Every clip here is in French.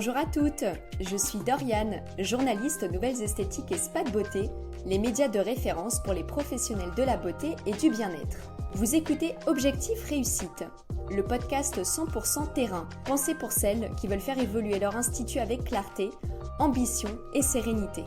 Bonjour à toutes, je suis Doriane, journaliste aux Nouvelles Esthétiques et Spa de Beauté, les médias de référence pour les professionnels de la beauté et du bien-être. Vous écoutez Objectif Réussite, le podcast 100% terrain, pensé pour celles qui veulent faire évoluer leur institut avec clarté, ambition et sérénité.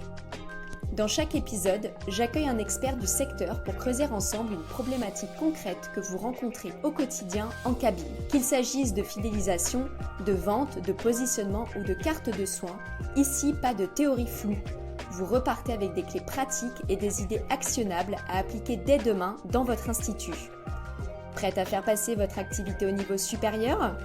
Dans chaque épisode, j'accueille un expert du secteur pour creuser ensemble une problématique concrète que vous rencontrez au quotidien en cabine. Qu'il s'agisse de fidélisation, de vente, de positionnement ou de carte de soins, ici pas de théorie floue. Vous repartez avec des clés pratiques et des idées actionnables à appliquer dès demain dans votre institut. Prête à faire passer votre activité au niveau supérieur ?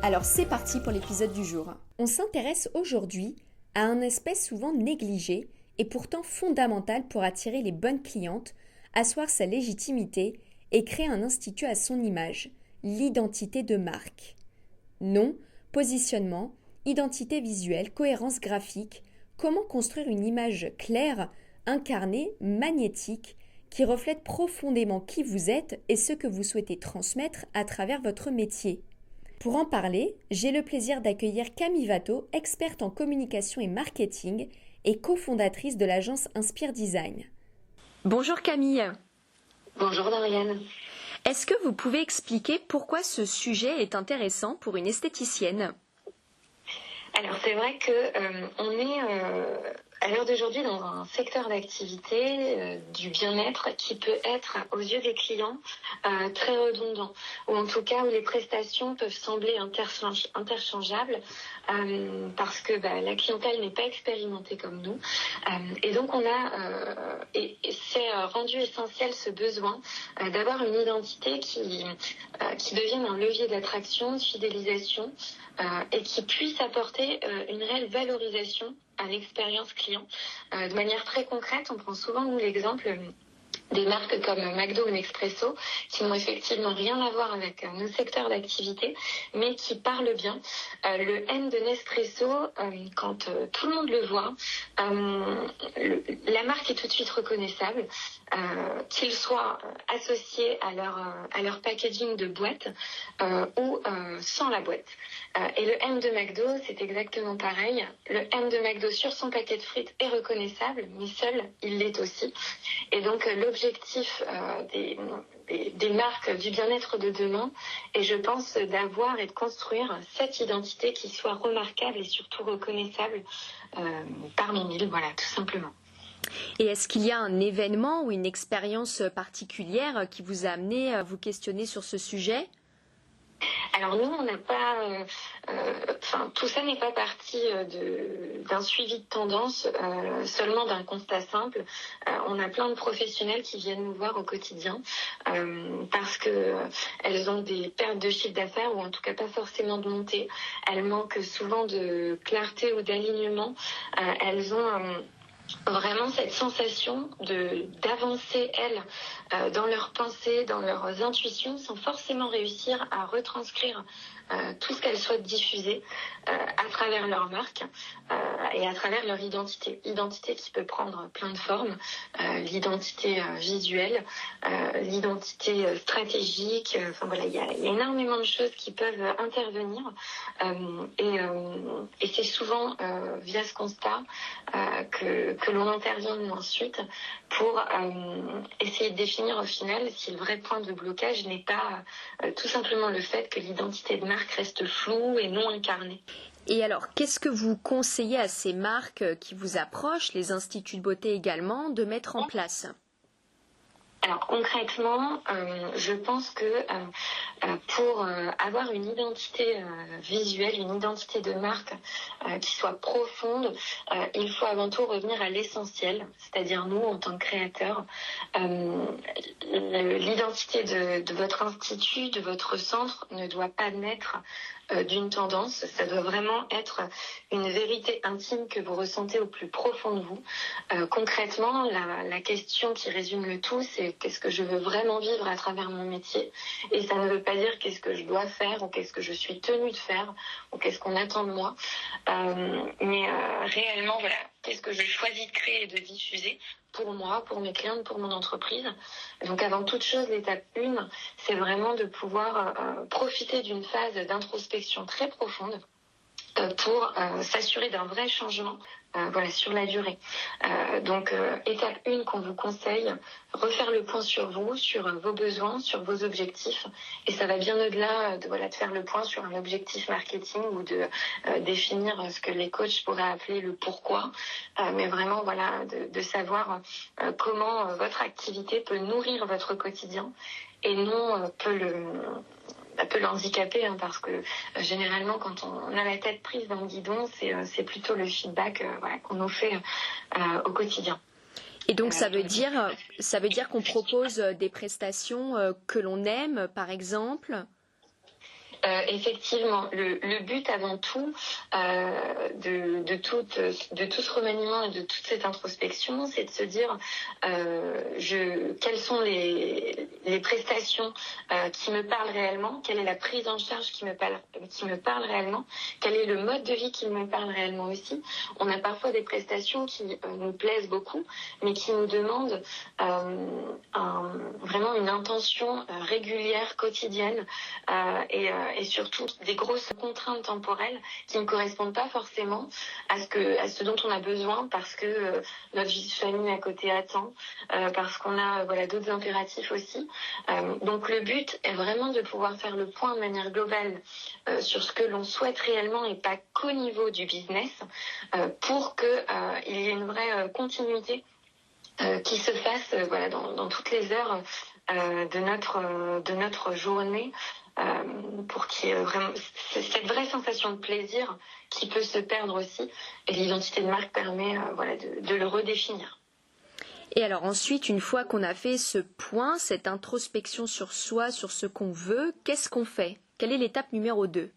Alors c'est parti pour l'épisode du jour. On s'intéresse aujourd'hui à un aspect souvent négligé et pourtant fondamental pour attirer les bonnes clientes, asseoir sa légitimité et créer un institut à son image, l'identité de marque. Nom, positionnement, identité visuelle, cohérence graphique, comment construire une image claire, incarnée, magnétique, qui reflète profondément qui vous êtes et ce que vous souhaitez transmettre à travers votre métier. Pour en parler, j'ai le plaisir d'accueillir Camille Watteau, experte en communication et marketing et cofondatrice de l'agence Inspire Design. Bonjour Camille. Bonjour Doriane. Est-ce que vous pouvez expliquer pourquoi ce sujet est intéressant pour une esthéticienne ? Alors c'est vrai que on est à l'heure d'aujourd'hui dans un secteur d'activité du bien-être qui peut être aux yeux des clients très redondant, ou en tout cas où les prestations peuvent sembler interchangeables parce que la clientèle n'est pas expérimentée comme nous, et donc on a et c'est rendu essentiel ce besoin d'avoir une identité qui devienne un levier d'attraction, de fidélisation, et qui puisse apporter une réelle valorisation à l'expérience client. De manière très concrète, on prend souvent nous l'exemple des marques comme McDo ou Nespresso qui n'ont effectivement rien à voir avec nos secteurs d'activité, mais qui parlent bien. Le M de Nespresso, quand tout le monde le voit, la marque est tout de suite reconnaissable, qu'il soit associé à leur packaging de boîte ou sans la boîte. Et le M de McDo, c'est exactement pareil. Le M de McDo sur son paquet de frites est reconnaissable, mais seul, il l'est aussi. Et donc, l'objectif des marques du bien-être de demain est, je pense, d'avoir et de construire cette identité qui soit remarquable et surtout reconnaissable parmi mille, voilà, tout simplement. Et est-ce qu'il y a un événement ou une expérience particulière qui vous a amené à vous questionner sur ce sujet ? Alors nous, on n'a pas, tout ça n'est pas parti d'un suivi de tendance, seulement d'un constat simple. On a plein de professionnels qui viennent nous voir au quotidien parce que elles ont des pertes de chiffre d'affaires ou en tout cas pas forcément de montée. Elles manquent souvent de clarté ou d'alignement. Elles ont vraiment cette sensation d'avancer, elles, dans leurs pensées, dans leurs intuitions, sans forcément réussir à retranscrire tout ce qu'elles souhaitent diffuser à travers leur marque et à travers leur identité. Identité qui peut prendre plein de formes, l'identité visuelle, l'identité stratégique, il y a énormément de choses qui peuvent intervenir et c'est souvent via ce constat que l'on intervient ensuite pour essayer de définir au final si le vrai point de blocage n'est pas tout simplement le fait que l'identité de marque reste floue et non incarnée. Et alors, qu'est-ce que vous conseillez à ces marques qui vous approchent, les instituts de beauté également, de mettre en place ? Alors concrètement, je pense que pour avoir une identité visuelle, une identité de marque qui soit profonde, il faut avant tout revenir à l'essentiel, c'est-à-dire nous en tant que créateurs. L'identité de votre institut, de votre centre ne doit pas naître d'une tendance, ça doit vraiment être une vérité intime que vous ressentez au plus profond de vous. Concrètement, la question qui résume le tout, c'est qu'est-ce que je veux vraiment vivre à travers mon métier, et ça ne veut pas dire qu'est-ce que je dois faire ou qu'est-ce que je suis tenue de faire ou qu'est-ce qu'on attend de moi, mais réellement, voilà, qu'est-ce que je choisis de créer et de diffuser pour moi, pour mes clientes, pour mon entreprise. Donc avant toute chose, l'étape 1, c'est vraiment de pouvoir profiter d'une phase d'introspection très profonde pour s'assurer d'un vrai changement sur la durée. Donc, étape 1 qu'on vous conseille, refaire le point sur vous, sur vos besoins, sur vos objectifs. Et ça va bien au-delà de faire le point sur un objectif marketing ou de définir ce que les coachs pourraient appeler le pourquoi. Mais vraiment, de savoir comment votre activité peut nourrir votre quotidien et non peut le handicaper, parce que généralement quand on a la tête prise dans le guidon, c'est plutôt le feedback qu'on nous fait au quotidien. Et donc ça veut dire qu'on propose des prestations que l'on aime, par exemple. Effectivement, le but avant tout de tout ce remaniement et de toute cette introspection, c'est de se dire quelles sont les prestations qui me parlent réellement, quelle est la prise en charge qui me parle réellement, quel est le mode de vie qui me parle réellement aussi. On a parfois des prestations qui nous plaisent beaucoup, mais qui nous demandent vraiment une intention régulière, quotidienne, et surtout des grosses contraintes temporelles qui ne correspondent pas forcément à ce dont on a besoin, parce que notre vie de famille à côté attend, parce qu'on a d'autres impératifs aussi. Donc le but est vraiment de pouvoir faire le point de manière globale sur ce que l'on souhaite réellement et pas qu'au niveau du business, pour qu'il y ait une vraie continuité qui se fasse dans toutes les heures de notre journée, pour qu'il y ait vraiment cette vraie sensation de plaisir qui peut se perdre aussi, et l'identité de marque permet de le redéfinir. Et alors ensuite, une fois qu'on a fait ce point, cette introspection sur soi, sur ce qu'on veut, qu'est-ce qu'on fait ? Quelle est l'étape numéro 2 ?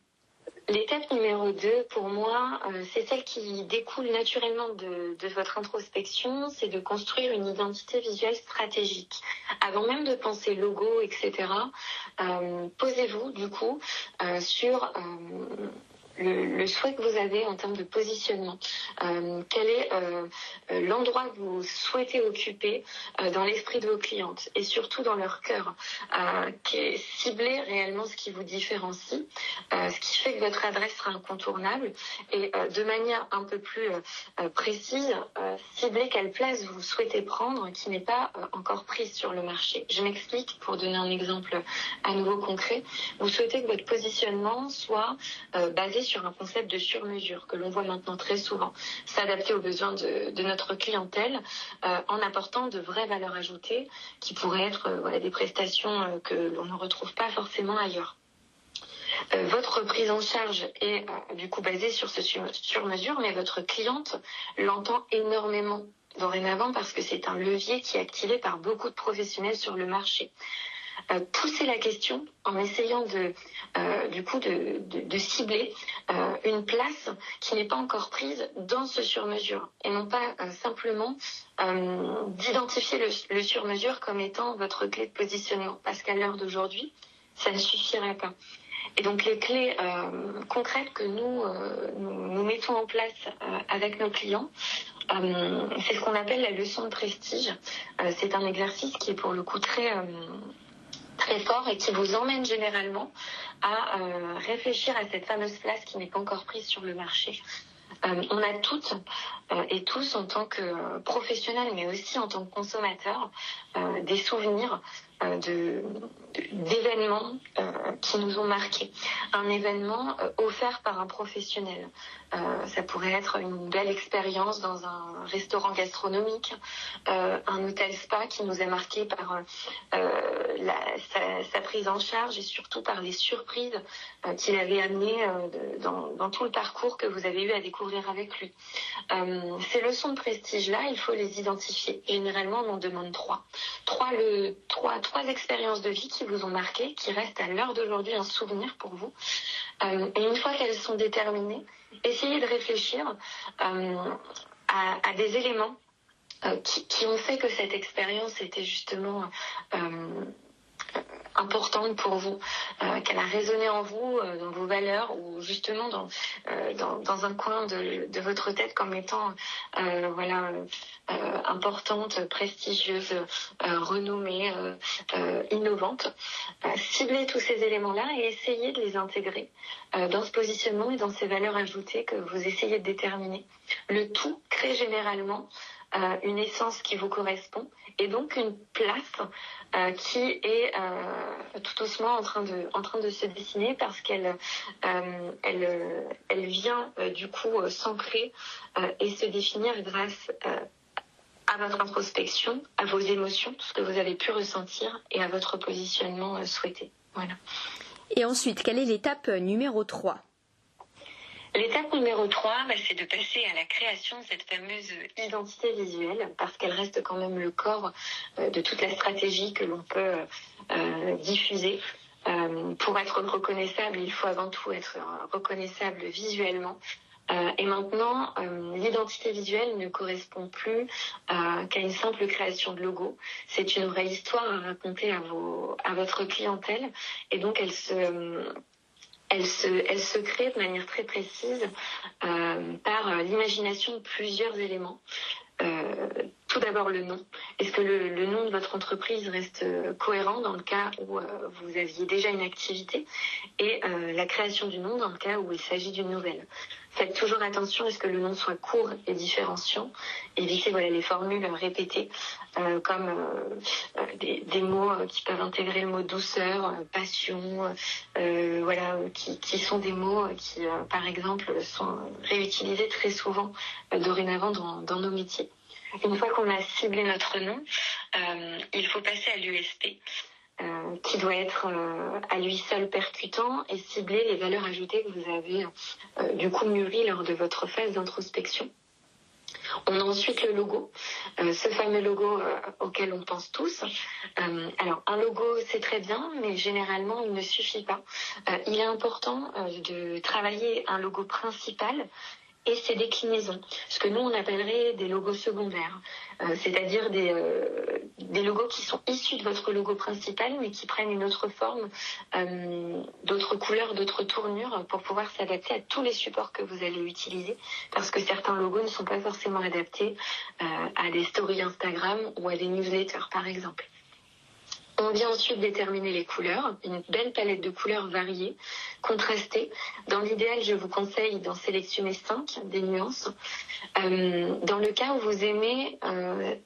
L'étape numéro 2, pour moi, c'est celle qui découle naturellement de votre introspection, c'est de construire une identité visuelle stratégique. Avant même de penser logo, etc., posez-vous du coup sur le souhait que vous avez en termes de positionnement. Quel est l'endroit que vous souhaitez occuper dans l'esprit de vos clientes et surtout dans leur cœur, cibler réellement ce qui vous différencie, ce qui fait que votre adresse sera incontournable, et de manière un peu plus précise, cibler quelle place vous souhaitez prendre qui n'est pas encore prise sur le marché. Je m'explique pour donner un exemple à nouveau concret. Vous souhaitez que votre positionnement soit basé sur un concept de sur-mesure que l'on voit maintenant très souvent, s'adapter aux besoins de notre clientèle, en apportant de vraies valeurs ajoutées qui pourraient être des prestations que l'on ne retrouve pas forcément ailleurs. Votre prise en charge est du coup basée sur ce sur-mesure, mais votre cliente l'entend énormément dorénavant, parce que c'est un levier qui est activé par beaucoup de professionnels sur le marché. Pousser la question en essayant de cibler une place qui n'est pas encore prise dans ce sur-mesure, et non pas simplement d'identifier le sur-mesure comme étant votre clé de positionnement, parce qu'à l'heure d'aujourd'hui, ça ne suffirait pas. Et donc les clés concrètes que nous mettons en place avec nos clients, c'est ce qu'on appelle la leçon de prestige. C'est un exercice qui est pour le coup très fort et qui vous emmène généralement à réfléchir à cette fameuse place qui n'est pas encore prise sur le marché. On a toutes et tous, en tant que professionnels, mais aussi en tant que consommateurs, des souvenirs d'événements qui nous ont marqués. Un événement offert par un professionnel. Ça pourrait être une belle expérience dans un restaurant gastronomique, un hôtel spa qui nous a marqué par sa prise en charge, et surtout par les surprises qu'il avait amenées dans tout le parcours que vous avez eu à découvrir avec lui. Ces leçons de prestige-là, il faut les identifier. Généralement, on en demande 3. Trois expériences de vie qui vous ont marqué, qui restent à l'heure d'aujourd'hui un souvenir pour vous. Et une fois qu'elles sont déterminées, essayez de réfléchir à des éléments qui ont fait que cette expérience était justement importante pour vous, qu'elle a résonné en vous, dans vos valeurs, ou justement dans un coin de votre tête comme étant importante, prestigieuse, renommée, innovante. Ciblez tous ces éléments-là et essayez de les intégrer dans ce positionnement et dans ces valeurs ajoutées que vous essayez de déterminer. Le tout crée généralement une essence qui vous correspond et donc une place qui est tout doucement en train de se dessiner parce qu'elle vient du coup s'ancrer et se définir grâce à votre introspection, à vos émotions, tout ce que vous avez pu ressentir et à votre positionnement souhaité. Voilà. Et ensuite, quelle est l'étape numéro 3 ? L'étape numéro 3, c'est de passer à la création de cette fameuse identité visuelle, parce qu'elle reste quand même le corps de toute la stratégie que l'on peut diffuser. Pour être reconnaissable, il faut avant tout être reconnaissable visuellement. Et maintenant, l'identité visuelle ne correspond plus qu'à une simple création de logo. C'est une vraie histoire à raconter à votre clientèle, et donc elle se crée de manière très précise par l'imagination de plusieurs éléments. Tout d'abord le nom. Est-ce que le nom de votre entreprise reste cohérent dans le cas où vous aviez déjà une activité, et la création du nom dans le cas où il s'agit d'une nouvelle. Faites toujours attention à ce que le nom soit court et différenciant. Évitez les formules répétées comme des mots qui peuvent intégrer le mot douceur, passion, qui sont des mots qui, par exemple, sont réutilisés très souvent dorénavant dans nos métiers. Une fois qu'on a ciblé notre nom, il faut passer à l'USP, qui doit être à lui seul percutant et cibler les valeurs ajoutées que vous avez du coup mûries lors de votre phase d'introspection. On a ensuite le logo, ce fameux logo auquel on pense tous. Alors un logo c'est très bien, mais généralement il ne suffit pas. Il est important de travailler un logo principal et ses déclinaisons, ce que nous on appellerait des logos secondaires, c'est-à-dire des logos qui sont issus de votre logo principal mais qui prennent une autre forme, d'autres couleurs, d'autres tournures pour pouvoir s'adapter à tous les supports que vous allez utiliser, parce que certains logos ne sont pas forcément adaptés à des stories Instagram ou à des newsletters par exemple. On vient ensuite déterminer les couleurs, une belle palette de couleurs variées, contrastées. Dans l'idéal, je vous conseille d'en sélectionner 5, des nuances. Dans le cas où vous aimez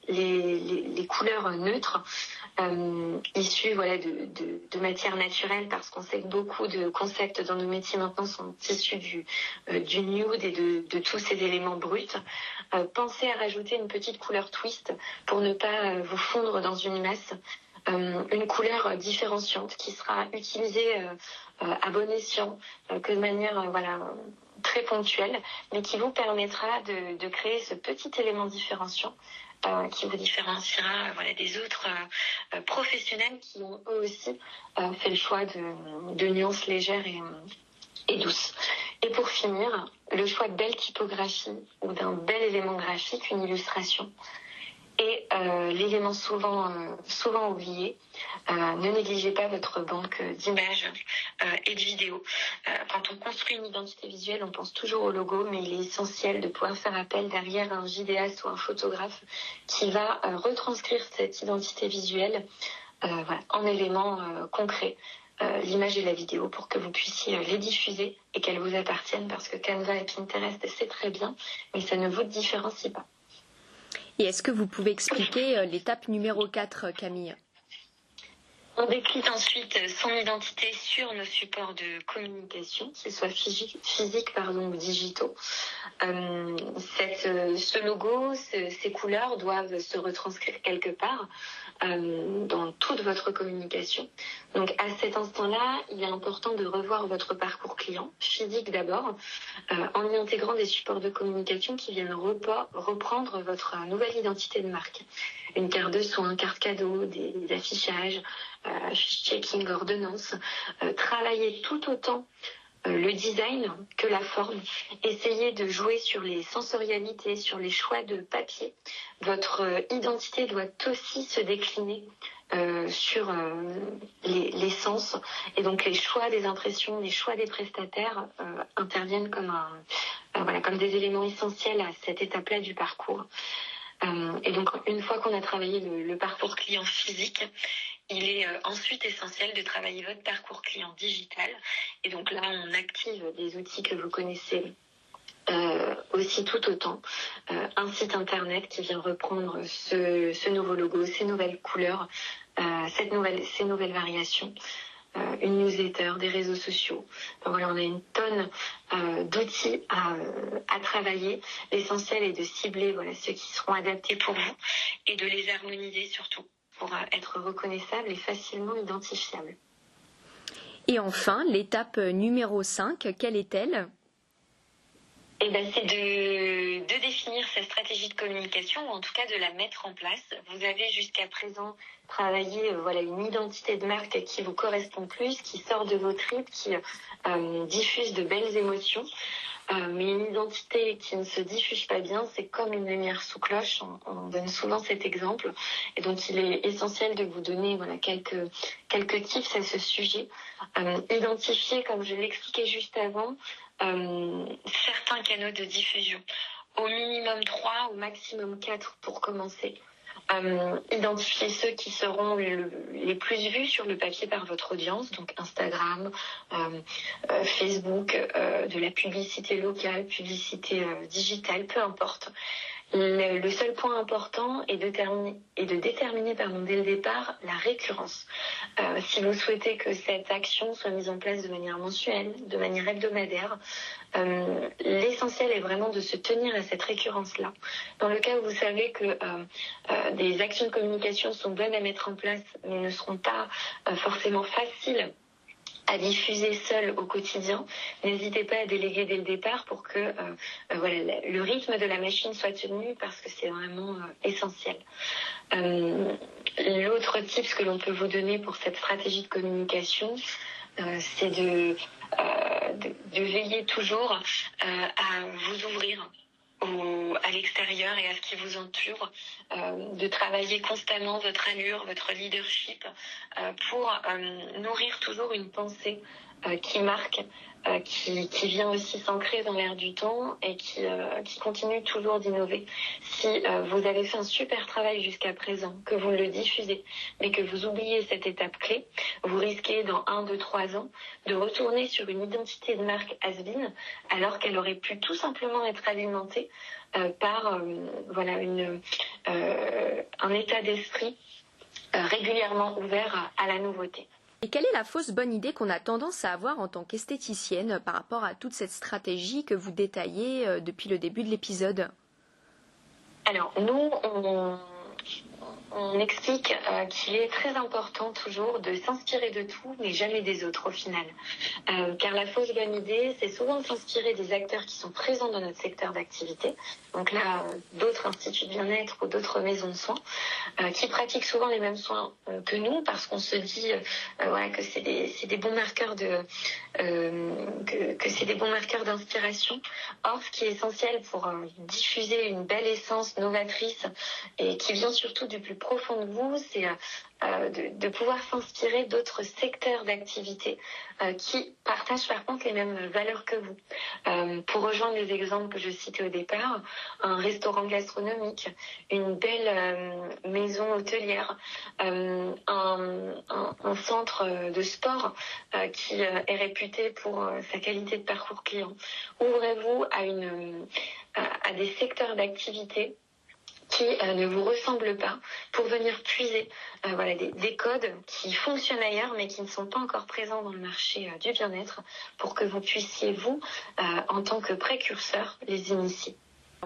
les couleurs neutres, issues de matières naturelles, parce qu'on sait que beaucoup de concepts dans nos métiers maintenant sont issus du nude et de tous ces éléments bruts. Pensez à rajouter une petite couleur twist pour ne pas vous fondre dans une masse. Une couleur différenciante qui sera utilisée à bon escient, que de manière très ponctuelle, mais qui vous permettra de créer ce petit élément différenciant qui vous différenciera des autres professionnels qui ont eux aussi fait le choix de nuances légères et douces. Et pour finir, le choix de belle typographie ou d'un bel élément graphique, une illustration. Et l'élément souvent oublié, ne négligez pas votre banque d'images et de vidéos. Quand on construit une identité visuelle, on pense toujours au logo, mais il est essentiel de pouvoir faire appel derrière à un vidéaste ou un photographe qui va retranscrire cette identité visuelle en éléments concrets. L'image et la vidéo pour que vous puissiez les diffuser et qu'elles vous appartiennent, parce que Canva et Pinterest c'est très bien, mais ça ne vous différencie pas. Et est-ce que vous pouvez expliquer l'étape numéro 4, Camille ? On décline ensuite son identité sur nos supports de communication, qu'ils soient physiques ou digitaux. Ce logo, ces couleurs doivent se retranscrire quelque part dans toute votre communication. Donc à cet instant-là, il est important de revoir votre parcours client, physique d'abord, en y intégrant des supports de communication qui viennent reprendre votre nouvelle identité de marque. Une carte de soins, carte cadeau, des affichages, fiche checking, ordonnance. Travaillez tout autant le design que la forme. Essayez de jouer sur les sensorialités, sur les choix de papier. Votre identité doit aussi se décliner sur l'essence, et donc les choix des impressions, les choix des prestataires interviennent comme des éléments essentiels à cette étape-là du parcours. Et donc une fois qu'on a travaillé le parcours client physique, il est ensuite essentiel de travailler votre parcours client digital. Et donc là, on active des outils que vous connaissez aussi tout autant. Un site internet qui vient reprendre ce nouveau logo, ces nouvelles couleurs, ces nouvelles variations. Une newsletter, des réseaux sociaux. Donc voilà, on a une tonne d'outils à travailler. L'essentiel est de cibler ceux qui seront adaptés pour vous et de les harmoniser surtout pour être reconnaissables et facilement identifiables. Et enfin, l'étape numéro 5, quelle est-elle ? C'est de définir sa stratégie de communication, ou en tout cas de la mettre en place. Vous avez jusqu'à présent travaillé une identité de marque qui vous correspond plus, qui sort de vos tripes, qui diffuse de belles émotions. Mais une identité qui ne se diffuse pas bien, c'est comme une lumière sous cloche. On donne souvent cet exemple. Et donc, il est essentiel de vous donner quelques tips à ce sujet. Identifier, comme je l'expliquais juste avant, certains canaux de diffusion. Au minimum 3, au maximum 4 pour commencer. Identifier ceux qui seront les plus vus sur le papier par votre audience, donc Instagram, Facebook, de la publicité locale, publicité digitale, peu importe. Le seul point important est de déterminer dès le départ la récurrence. Si vous souhaitez que cette action soit mise en place de manière mensuelle, de manière hebdomadaire, l'essentiel est vraiment de se tenir à cette récurrence-là. Dans le cas où vous savez que des actions de communication sont bonnes à mettre en place, mais ne seront pas forcément faciles à diffuser seul au quotidien, n'hésitez pas à déléguer dès le départ pour que le rythme de la machine soit tenu, parce que c'est vraiment essentiel. L'autre tip que l'on peut vous donner pour cette stratégie de communication, c'est de veiller toujours à vous ouvrir à l'extérieur et à ce qui vous entoure, de travailler constamment votre allure, votre leadership, pour nourrir toujours une pensée qui marque, qui vient aussi s'ancrer dans l'air du temps et qui continue toujours d'innover. Si vous avez fait un super travail jusqu'à présent, que vous le diffusez, mais que vous oubliez cette étape clé, vous risquez dans 1, 2, 3 ans de retourner sur une identité de marque has-been, alors qu'elle aurait pu tout simplement être alimentée par un état d'esprit régulièrement ouvert à la nouveauté. Et quelle est la fausse bonne idée qu'on a tendance à avoir en tant qu'esthéticienne par rapport à toute cette stratégie que vous détaillez depuis le début de l'épisode ? Alors, nous, on explique qu'il est très important toujours de s'inspirer de tout, mais jamais des autres au final. Car la fausse bonne idée, c'est souvent de s'inspirer des acteurs qui sont présents dans notre secteur d'activité. Donc là, d'autres instituts de bien-être ou d'autres maisons de soins qui pratiquent souvent les mêmes soins que nous, parce qu'on se dit que c'est des bons marqueurs que c'est des bons marqueurs d'inspiration. Or, ce qui est essentiel pour diffuser une belle essence novatrice et qui vient surtout du plus profond de vous, c'est de pouvoir s'inspirer d'autres secteurs d'activité qui partagent par contre les mêmes valeurs que vous. Pour rejoindre les exemples que je citais au départ, un restaurant gastronomique, une belle maison hôtelière, un centre de sport qui est réputé pour sa qualité de parcours client. Ouvrez-vous à des secteurs d'activité qui ne vous ressemblent pas, pour venir puiser des codes qui fonctionnent ailleurs mais qui ne sont pas encore présents dans le marché du bien-être, pour que vous puissiez, vous, en tant que précurseur, les initier.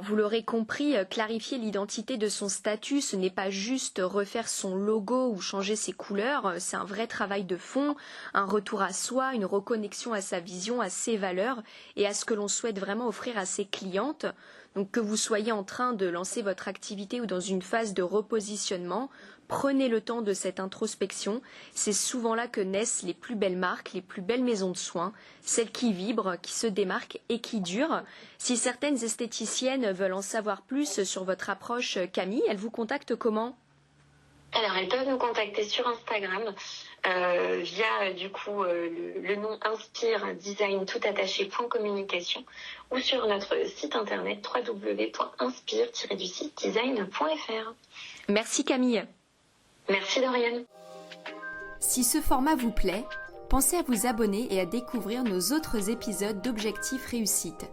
Vous l'aurez compris, clarifier l'identité de son statut, ce n'est pas juste refaire son logo ou changer ses couleurs, c'est un vrai travail de fond, un retour à soi, une reconnexion à sa vision, à ses valeurs et à ce que l'on souhaite vraiment offrir à ses clientes. Donc que vous soyez en train de lancer votre activité ou dans une phase de repositionnement, prenez le temps de cette introspection. C'est souvent là que naissent les plus belles marques, les plus belles maisons de soins, celles qui vibrent, qui se démarquent et qui durent. Si certaines esthéticiennes veulent en savoir plus sur votre approche, Camille, elles vous contactent comment ? Alors, elles peuvent nous contacter sur Instagram via le nom Inspire Design tout attaché .communication ou sur notre site internet www.inspire-design.fr. Merci Camille. Merci Doriane. Si ce format vous plaît, pensez à vous abonner et à découvrir nos autres épisodes d'Objectif Réussite.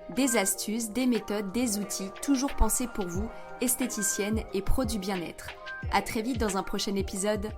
Des astuces, des méthodes, des outils, toujours pensés pour vous, esthéticiennes et pros du bien-être. À très vite dans un prochain épisode.